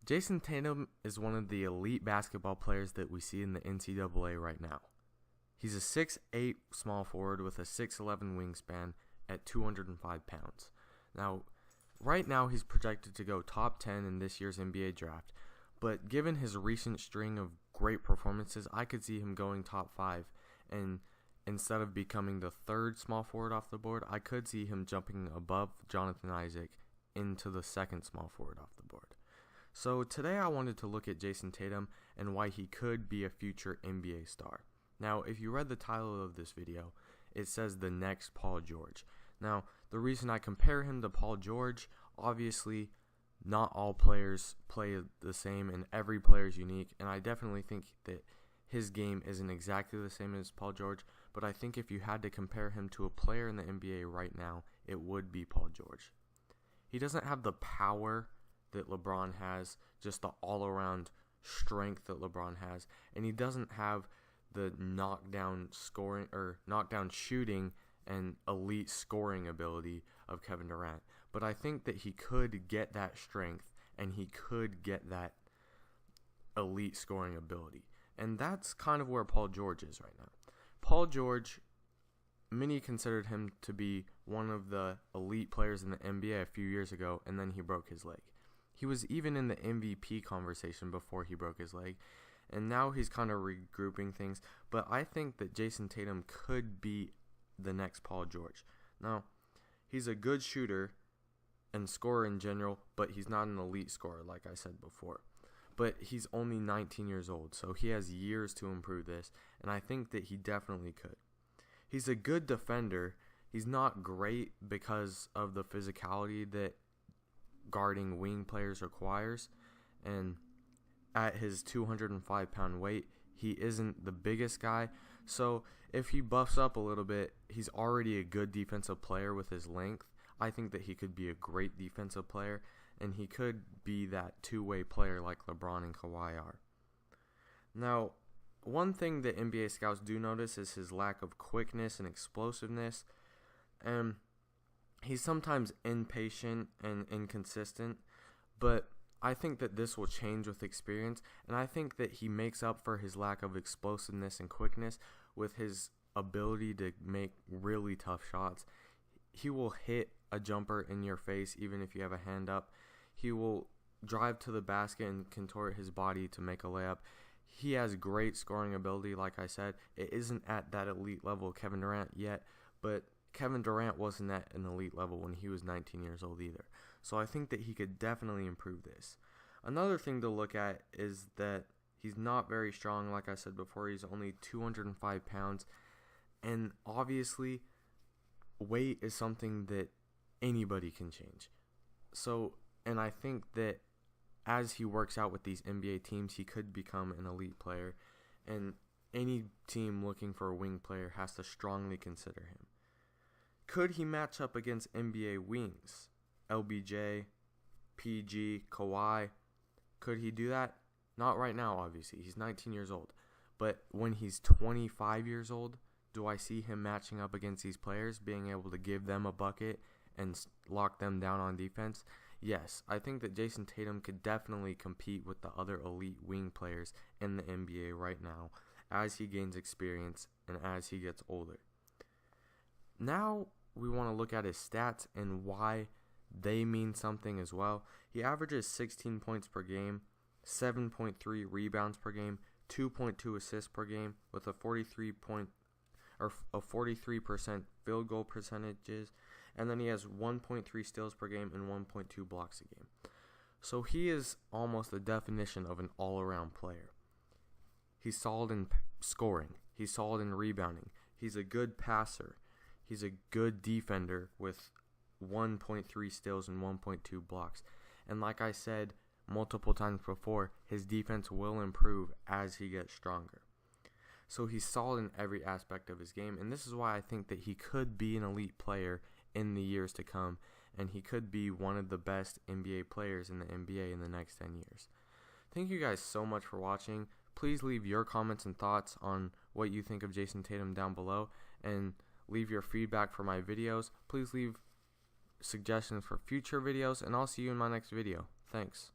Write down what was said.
Jayson Tatum is one of the elite basketball players that we see in the NCAA right now. He's a 6'8" small forward with a 6'11" wingspan at 205 pounds. Now, right now he's projected to go top 10 in this year's NBA draft, but given his recent string of great performances, I could see him going top 5, and instead of becoming the third small forward off the board, I could see him jumping above Jonathan Isaac into the second small forward off the board. So today I wanted to look at Jayson Tatum and why he could be a future NBA star. Now, if you read the title of this video, it says the next Paul George. Now, the reason I compare him to Paul George, obviously not all players play the same and every player is unique, and I definitely think that his game isn't exactly the same as Paul George, but I think if you had to compare him to a player in the NBA right now, it would be Paul George. He doesn't have the power that LeBron has, just the all-around strength that LeBron has, and he doesn't have the knockdown shooting and elite scoring ability of Kevin Durant. But I think that he could get that strength and he could get that elite scoring ability. And that's kind of where Paul George is right now. Paul George, many considered him to be one of the elite players in the NBA a few years ago, and then he broke his leg. He was even in the MVP conversation before he broke his leg, and now he's kind of regrouping things. But I think that Jayson Tatum could be the next Paul George. Now, he's a good shooter and scorer in general, but he's not an elite scorer like I said before. But he's only 19 years old, so he has years to improve this, and I think that he definitely could. He's a good defender. He's not great because of the physicality that guarding wing players requires, and at his 205-pound weight, he isn't the biggest guy. So if he buffs up a little bit, he's already a good defensive player with his length. I think that he could be a great defensive player, and he could be that two-way player like LeBron and Kawhi are. Now, one thing that NBA scouts do notice is his lack of quickness and explosiveness. He's sometimes impatient and inconsistent, but I think that this will change with experience, and I think that he makes up for his lack of explosiveness and quickness with his ability to make really tough shots. He will hit a jumper in your face even if you have a hand up. He will drive to the basket and contort his body to make a layup. He has great scoring ability, like I said. It isn't at that elite level of Kevin Durant yet, but Kevin Durant wasn't at an elite level when he was 19 years old either. So I think that he could definitely improve this. Another thing to look at is that he's not very strong. Like I said before, he's only 205 pounds. And obviously, weight is something that anybody can change. And I think that as he works out with these NBA teams, he could become an elite player. And any team looking for a wing player has to strongly consider him. Could he match up against NBA wings? LBJ, PG, Kawhi. Could he do that? Not right now, obviously. He's 19 years old. But when he's 25 years old, do I see him matching up against these players, being able to give them a bucket and lock them down on defense? Yes, I think that Jayson Tatum could definitely compete with the other elite wing players in the NBA right now as he gains experience and as he gets older. Now we want to look at his stats and why they mean something as well. He averages 16 points per game, 7.3 rebounds per game, 2.2 assists per game with a 43% field goal percentages, and then he has 1.3 steals per game and 1.2 blocks a game. So he is almost the definition of an all-around player. He's solid in scoring. He's solid in rebounding. He's a good passer. He's a good defender with 1.3 steals and 1.2 blocks. And like I said multiple times before, his defense will improve as he gets stronger. So he's solid in every aspect of his game, and this is why I think that he could be an elite player in the years to come, and he could be one of the best NBA players in the NBA in the next 10 years. Thank you guys so much for watching. Please leave your comments and thoughts on what you think of Jayson Tatum down below, and leave your feedback for my videos. Please leave suggestions for future videos, and I'll see you in my next video. Thanks.